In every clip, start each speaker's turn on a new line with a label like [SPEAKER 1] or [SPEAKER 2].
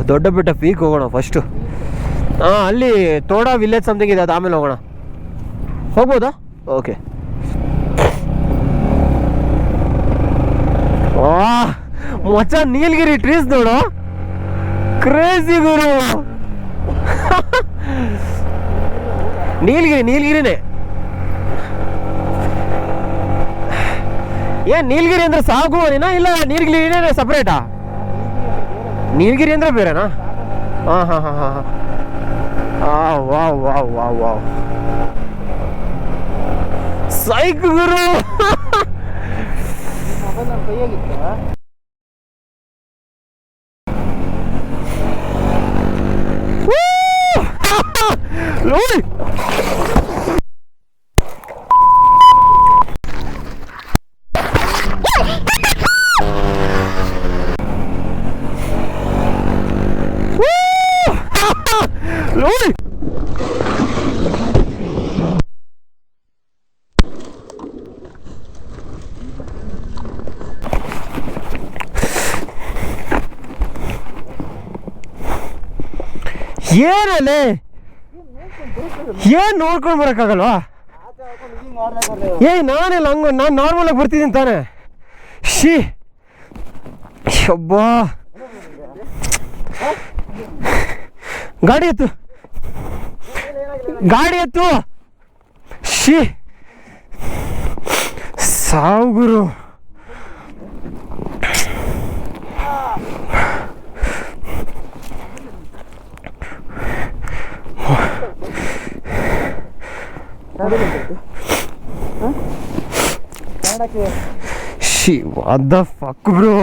[SPEAKER 1] ದೊಡ್ಡ ಬೆಟ್ಟ ಪೀಕ್ ಹೋಗೋಣ ಫಸ್ಟು. ಅಲ್ಲಿ ತೋಡ ವಿಲೇಜ್ ಸಮಥಿಂಗ್ ಇದೆ, ಅದು ಆಮೇಲೆ ಹೋಗೋಣ. ಹೋಗ್ಬೋದಾ? ಓಕೆ. ಮಚ್ಚ ನೀಲಗಿರಿ ಟ್ರೀಸ್ ನೋಡು, ಕ್ರೇಜಿ ಗುರು. ನೀಲಗಿರಿನೇ. ಏನ್ ನೀಲಗಿರಿ ಅಂದ್ರೆ ಸಾಗುವನೇನಾ ಇಲ್ಲ ನೀಲಗಿರಿನೇ ಸಪ್ರೇಟಾ? ನೀಲಗಿರಿ ಅಂದ್ರೆ ಬೇರೆನಾ? ಹಾಂ. ವಾವ್ ಸೈಕ್ ಗುರು. ಏನಲ್ಲೇ ಏನ್ ನೋಡ್ಕೊಂಡು ಬರಕ್ಕಾಗಲ್ವಾ? ನಾನೆಲ್ಲ ಹಂಗ ನಾನು ನಾರ್ಮಲ್ ಆಗಿ ಬರ್ತಿದ್ದೀನಿ ತಾನೆ. ಶಬ್ಬಾ, ಗಾಡಿ ಎತ್ತು. ಸಾವು ಗುರು. ವಾಟ್ ದ ಫಕ್ ಬ್ರೋ,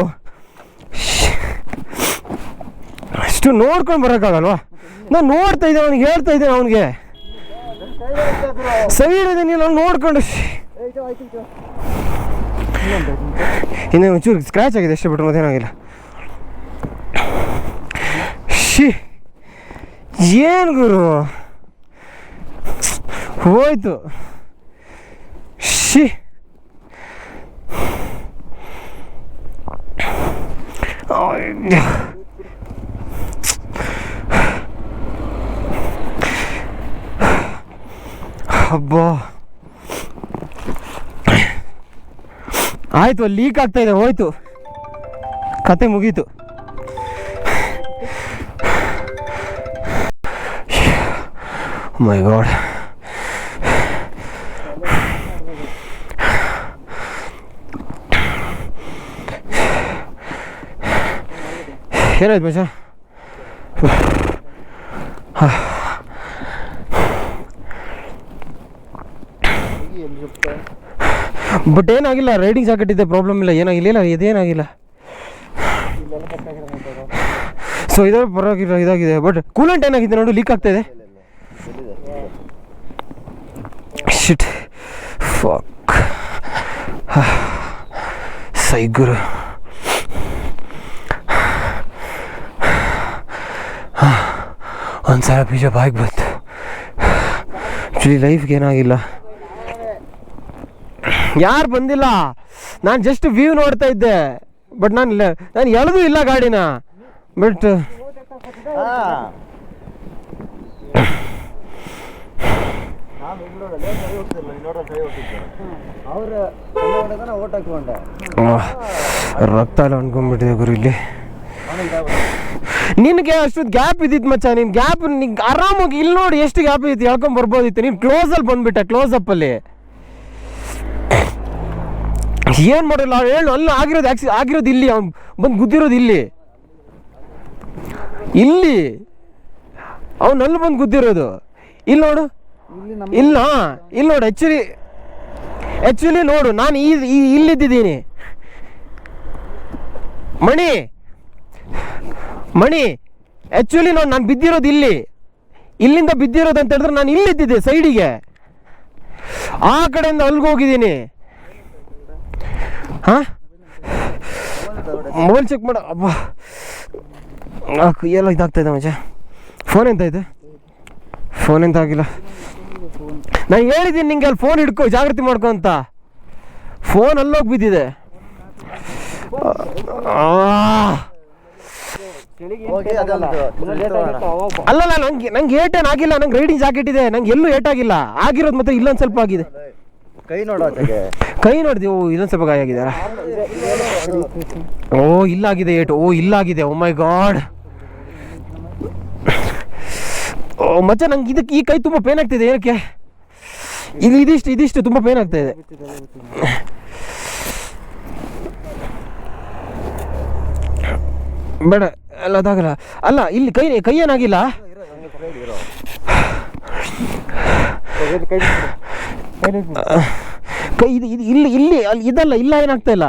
[SPEAKER 1] ಅಷ್ಟು ನೋಡ್ಕೊಂಡು ಬರೋಕ್ಕಾಗಲ್ವಾ? ನಾನು ನೋಡ್ತಾ ಇದ್ದೆ, ಅವ್ನಿಗೆ ಹೇಳ್ತಾ ಇದ್ದೇನೆ, ಅವನಿಗೆ ಸರಿ ಇದೆ, ನೀನು ನೋಡ್ಕೊಂಡು. ಇನ್ನೇ ಒಂಚೂರು ಸ್ಕ್ರ್ಯಾಚ್ ಆಗಿದೆ ಅಷ್ಟೇ, ಬಿಟ್ರೆ ಮತ್ತೇನಾಗಿಲ್ಲ. ಏನು ಗುರು ಹೋಯ್ತು. ಹಬ್ಬ ಆಯ್ತು, ಅಲ್ಲಿ ಲೀಕ್ ಆಗ್ತಾ ಇದೆ, ಹೋಯ್ತು, ಕತೆ ಮುಗೀತು. ಮೈ ಗಾಡ್. ಏನಾಯ್ತು ಮಚ್ಚ? ಬಟ್ ಏನಾಗಿಲ್ಲ, ರೈಡಿಂಗ್ ಜಾಕೆಟ್ ಇದೆ, ಪ್ರಾಬ್ಲಮ್ ಇಲ್ಲ, ಏನಾಗಿಲ್ಲ, ಇದೇನಾಗಿಲ್ಲ. ಸೊ ಇದೇ ಪರವಾಗಿಲ್ಲ, ಇದಾಗಿದೆ. ಬಟ್ ಕೂಲೆಂಟ್ ಏನಾಗಿದೆ ನೋಡು, ಲೀಕ್ ಆಗ್ತಾ ಇದೆ. ಶಿಟ್, ಫಕ್, ಸೈ ಗುರು. ಒಂದ್ಸಲ ಬೀಜ ಬಾಯ್ಗೆ ಬಂತು. ಆ್ಯಕ್ಚುಲಿ ಲೈಫ್ಗೆ ಏನಾಗಿಲ್ಲ, ಯಾರು ಬಂದಿಲ್ಲ, ನಾನು ಜಸ್ಟ್ ವ್ಯೂ ನೋಡ್ತಾ ಇದ್ದೆ. ಬಟ್ ನಾನು ಎಳೆದೂ ಇಲ್ಲ ಗಾಡಿನ. ಬಟ್ ರಕ್ತ ಎಲ್ಲ ಅನ್ಕೊಂಡ್ಬಿಟ್ಟಿದೆ ಗುರು. ಇಲ್ಲಿ ನಿನಗೆ ಅಷ್ಟೊಂದು ಗ್ಯಾಪ್ ಇದ್ದಿತ್ತು ಮಚ್ಚ, ನೀನು ಗ್ಯಾಪ್ ನಿಂಗೆ ಆರಾಮಾಗಿ ಇಲ್ಲಿ ನೋಡಿ ಎಷ್ಟು ಗ್ಯಾಪ್ ಇತ್ತು, ಹೇಳ್ಕೊಂಡ್ ಬರ್ಬೋದಿತ್ತು. ನೀನು ಕ್ಲೋಸಲ್ಲಿ ಬಂದ್ಬಿಟ್ಟೆ, ಕ್ಲೋಸಪ್ಪಲ್ಲಿ ಏನು ಮಾಡಿಲ್ಲ. ಹೇಳು, ಅಲ್ಲಿ ಆಗಿರೋದು ಇಲ್ಲಿ, ಅವ್ನು ಬಂದು ಗುದ್ದಿರೋದು ಇಲ್ಲಿ, ಅವ್ನು ಅಲ್ಲಿ ಬಂದು ಗುದ್ದಿರೋದು ಇಲ್ಲಿ ನೋಡು. ಇಲ್ಲ, ಇಲ್ಲಿ ನೋಡು. ಆ್ಯಕ್ಚುಲಿ ನೋಡು, ನಾನು ಇಲ್ಲಿದ್ದೀನಿ. ಮಣಿ ಆ್ಯಕ್ಚುಲಿ ನೋಡಿ, ನಾನು ಬಿದ್ದಿರೋದು ಇಲ್ಲಿಂದ ಬಿದ್ದಿರೋದು ಅಂತ ಹೇಳಿದ್ರೆ ನಾನು ಇಲ್ಲಿದ್ದಿದ್ದೆ ಸೈಡಿಗೆ, ಆ ಕಡೆಯಿಂದ ಅಲ್ಲಿಗೆ ಹೋಗಿದ್ದೀನಿ. ಹಾಂ, ಮೊಬೈಲ್ ಚೆಕ್ ಮಾಡ. ಅಬ್ಬಾ, ಎಲ್ಲ ಇದಾಗ್ತಾ ಇದೆ ಮಚ್ಚ. ಫೋನ್ ಎಂತ ಇದೆ? ಫೋನ್ ಎಂತ ಆಗಿಲ್ಲ. ನಾನು ಹೇಳಿದ್ದೀನಿ ನಿಂಗೆ ಅಲ್ಲಿ ಫೋನ್ ಹಿಡ್ಕೊ, ಜಾಗ್ರತೆ ಮಾಡ್ಕೊ ಅಂತ. ಫೋನ್ ಅಲ್ಲೋಗಿ ಬಿದ್ದಿದೆ.
[SPEAKER 2] ಹೋಗಿ ಅದೊಂದು
[SPEAKER 1] ಅಲ್ಲಲ್ಲ, ನಂಗೆ ಏಟೇನ್ ಆಗಿಲ್ಲ. ನಂಗೆ ರೈಡಿಂಗ್ ಜಾಕೆಟ್ ಇದೆ, ನಂಗೆ ಎಲ್ಲೂ ಏಟಾಗಿಲ್ಲ. ಆಗಿರೋದು ಮತ್ತೆ ಇಲ್ಲೊಂದು ಸ್ವಲ್ಪ ಆಗಿದೆ.
[SPEAKER 2] ಕೈ ನೋಡೋ
[SPEAKER 1] ಕೈ ನೋಡಿದೆ. ಓ, ಇದೊಂದು ಸ್ವಲ್ಪ ಗಾಯ ಆಗಿದೆ. ಓ, ಇಲ್ಲಾಗಿದೆ ಏಟು. ಓ, ಇಲ್ಲಾಗಿದೆ. ಓ ಮೈ ಗಾಡ್. ಓ ಮಚ್ಚ, ನಂಗೆ ಇದಕ್ಕೆ ಈ ಕೈ ತುಂಬ ಪೇನ್ ಆಗ್ತಿದೆ. ಏನಕ್ಕೆ ಇದಿಷ್ಟು ತುಂಬ ಪೇನ್ ಆಗ್ತಾ ಇದೆ. ಬೇಡ, ಅಲ್ಲ ಅದಾಗಲ್ಲ. ಅಲ್ಲ, ಇಲ್ಲಿ ಕೈ ಏನಾಗಿಲ್ಲ. ಕೈ ಇಲ್ಲಿ ಅಲ್ಲಿ ಇದಲ್ಲ, ಇಲ್ಲ ಏನಾಗ್ತಾ ಇಲ್ಲ.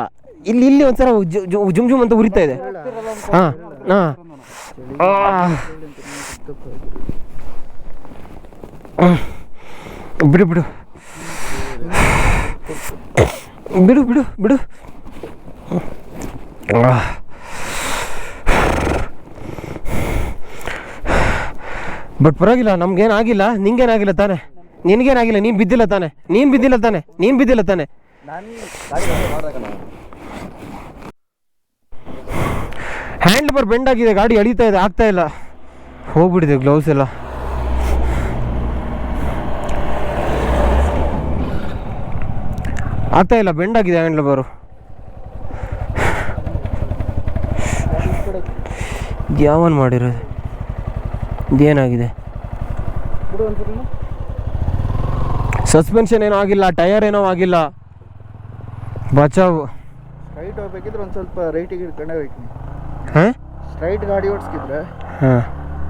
[SPEAKER 1] ಇಲ್ಲಿ ಒಂಥರ ಜುಮ್ ಜುಮ್ ಅಂತ ಉರಿತಾ ಇದೆ. ಹಾಂ ಹಾಂ, ಬಿಡು ಬಿಡು ಬಿಡು ಬಿಡು ಬಿಡು. ಬಟ್ ಪರವಾಗಿಲ್ಲ, ನಮ್ಗೇನಾಗಿಲ್ಲ. ನಿಂಗೇನಾಗಿಲ್ಲ ತಾನೆ? ನಿನಗೇನಾಗಿಲ್ಲ. ನೀನು ಬಿದ್ದಿಲ್ಲ ತಾನೆ? ನೀನು ಬಿದ್ದಿಲ್ಲ ತಾನೆ? ಹ್ಯಾಂಡ್ ಬಾರ್ ಬೆಂಡ್ ಆಗಿದೆ, ಗಾಡಿ ಎಳೀತಾ ಇದೆ, ಆಗ್ತಾ ಇಲ್ಲ. ಹೋಗ್ಬಿಟ್ಟಿದೆ ಗ್ಲೌಸ್ ಎಲ್ಲ. ಆಗ್ತಾ ಇಲ್ಲ, ಬೆಂಡ್ ಆಗಿದೆ ಹ್ಯಾಂಡ್ಲ್ ಬಾರು. ಯಾವನ್ ಮಾಡಿರೋದು? ಇದೇನಾಗಿದೆ? ಸಸ್ಪೆನ್ಷನ್ ಏನೋ ಆಗಿಲ್ಲ, ಟೈರ್ ಏನೋ ಆಗಿಲ್ಲ. ಬಚಾವು.
[SPEAKER 2] ಸ್ಟ್ರೈಟ್ ಹೋಗ್ಬೇಕಿದ್ರೆ ಒಂದು ಸ್ವಲ್ಪ ರೈಟಿಗೆ ಇಟ್ಕೊಂಡೇ ಹೋಗ್ತೀನಿ.
[SPEAKER 1] ಹಾಂ,
[SPEAKER 2] ಸ್ಟ್ರೈಟ್ ಗಾಡಿ ಓಡಿಸ್ಕಿದ್ರೆ
[SPEAKER 1] ಹಾಂ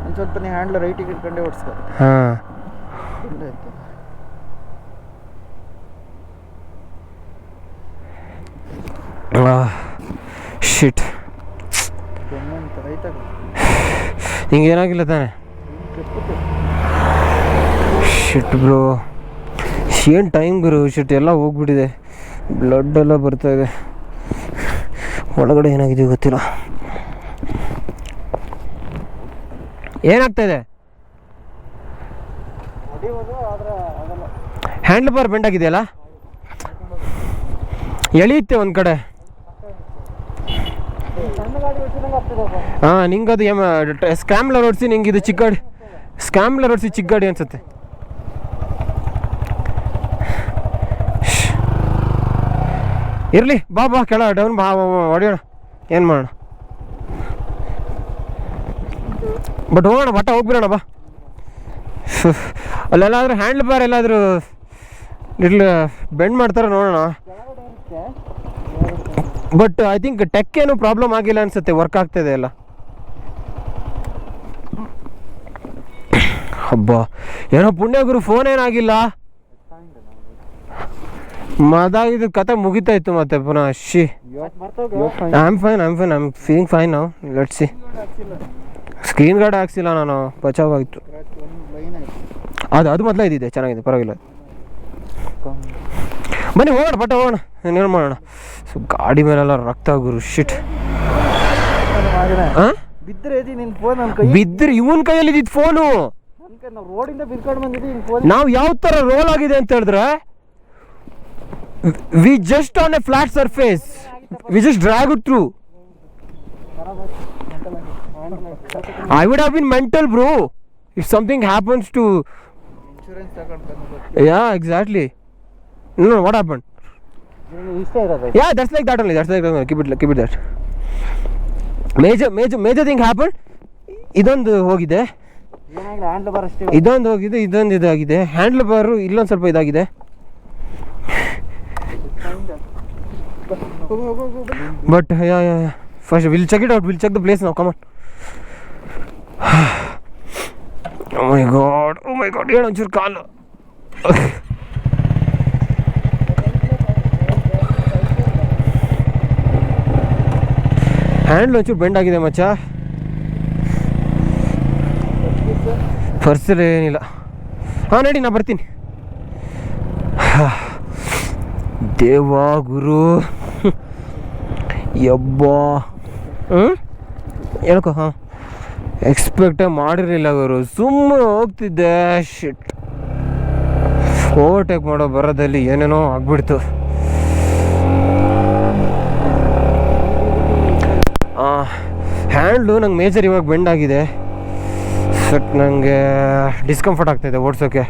[SPEAKER 2] ಒಂದು ಸ್ವಲ್ಪ ನೀ ಹ್ಯಾಂಡ್ಲ್ ರೈಟಿಗೆ ಇಟ್ಕೊಂಡೇ ಓಡಿಸ್ಕೊ.
[SPEAKER 1] ಹಾಂ, ಶಿಟ್. ನಿಂಗೆ ಏನಾಗಿಲ್ಲ ತಾನೆ? ಶಿಟ್ ಬ್ರೋ, ಏನು ಟೈಮ್ ಗುರು. ಶಿಟ್, ಎಲ್ಲ ಹೋಗ್ಬಿಟ್ಟಿದೆ. ಬ್ಲಡ್ ಎಲ್ಲ ಬರ್ತಾ ಇದೆ. ಒಳಗಡೆ ಏನಾಗಿದೆ ಗೊತ್ತಿಲ್ಲ. ಏನಾಗ್ತಾ ಇದೆ? ಹ್ಯಾಂಡ್ಲ್ ಬಾರ್ ಬೆಂಡ್ ಆಗಿದೆಯಲ್ಲ, ಎಳೆಯುತ್ತೆ ಒಂದು ಕಡೆ. ಹಾಂ, ನಿಂಗದು ಸ್ಕ್ಯಾಮ್ಲರ್ ಓಡಿಸಿ, ನಿಂಗೆ ಇದು ಚಿಕ್ಕ ಗಾಡಿ. ಸ್ಕ್ಯಾಮ್ಲರ್ ಓಡಿಸಿ ಚಿಕ್ಕ ಗಾಡಿ ಅನ್ಸುತ್ತೆ. ಇರಲಿ, ಬಾ ಕೆಳ ಡೌನ್ ಬಾ, ಹೊಡೆಯೋಣ. ಏನು ಮಾಡೋಣ? ಬಟ್ ಹೋಗೋಣ, ಹೋಗ್ಬಿಡೋಣ ಬಾ. ಅಲ್ಲೆಲ್ಲಾದ್ರೂ ಹ್ಯಾಂಡ್ಲ್ ಬಾರ್ ಎಲ್ಲಾದರೂ ಇರ್ಲಿ ಬೆಂಡ್ ಮಾಡ್ತಾರೆ ನೋಡೋಣ. ಬಟ್ ಐ ಥಿಂಕ್ ಟೆಕ್ ಏನು ಪ್ರಾಬ್ಲಮ್ ಆಗಿಲ್ಲ ಅನ್ಸುತ್ತೆ, ವರ್ಕ್ ಆಗ್ತಾಯಿದೆ ಎಲ್ಲ. ಹಬ್ಬ, ಏನೋ ಪುಣ್ಯ ಗುರು, ಫೋನ್ ಏನಾಗಿಲ್ಲ. ಇದು ಕತೆ ಮುಗಿತಾ ಇತ್ತು ಮತ್ತೆ ಪುನಃ. I am feeling fine now. Let's see. Screen guard ಹಾಕ್ಸಿಲ್ಲ ನಾನು, ಬಚಾವಾಗಿತ್ತು. ಅದು ಮೊದಲೇ ಇದ್ದಿದೆ, ಚೆನ್ನಾಗಿದೆ, ಪರವಾಗಿಲ್ಲ. ಬನ್ನಿ ಹೋಗೋಣ, ಹೋಗೋಣ. ಏನು ಮಾಡೋಣ? ಗಾಡಿ ಮೇಲೆಲ್ಲ ರಕ್ತ ಗುರು. ಶಿಟ್. ಬಿದ್ದರೆ ಇವನ್ ಕೈಯಲ್ಲಿ ಇದ್ದಿದ್ದು ಫೋನು. ನಾವು ಯಾವ ಥರ ರೋಲ್ ಆಗಿದೆ ಅಂತ ಹೇಳಿದ್ರೆ, we just on a flat surface, we just drag it through. I would have been mental bro if something happens to insurance. Yeah, exactly. No, what happened? Yeah, that's like that only. Keep it that. Major thing happened. ಇದೊಂದು ಹೋಗಿದೆ, ಇದೊಂದು ಹೋಗಿದೆ, ಇದೊಂದು ಇದಾಗಿದೆ. Handle ಬಾರು ಇಲ್ಲೊಂದು ಸ್ವಲ್ಪ ಇದಾಗಿದೆ. But yeah. First we'll check it out. We'll check the place now. Come on. Oh my god. ಏನು ಒಂಚೂರು ಕಾಲು. ಹ್ಯಾಂಡ್ಲ್ ಒಂಚೂರು ಬೆಂಡ್ ಆಗಿದೆ ಮಚ್ಚ. ಪರ್ಸಲ್ಲಿ ಏನಿಲ್ಲ. ಹಾಂ, ನಡಿ, ನಾ ಬರ್ತೀನಿ. ದೇವಾ ಗುರು, ಯಬ್ಬಾ. ಹೇಳ್ಕೊ. ಹಾಂ, ಎಕ್ಸ್ಪೆಕ್ಟೇ ಮಾಡಿರಲಿಲ್ಲ ಗುರು. ಸುಮ್ಮನೆ ಹೋಗ್ತಿದ್ದೆ. ಶಿಟ್, ಓವರ್ಟೇಕ್ ಮಾಡೋ ಬರೋದಲ್ಲಿ ಏನೇನೋ ಆಗ್ಬಿಡ್ತು. ಹ್ಯಾಂಡ್ಲು ನಂಗೆ ಮೇಜರ್ ಇವಾಗ ಬೆಂಡ್ ಆಗಿದೆ. ಸಟ್ ನನಗೆ ಡಿಸ್ಕಂಫರ್ಟ್ ಆಗ್ತಾಯಿದೆ ಓಡಿಸೋಕ್ಕೆ.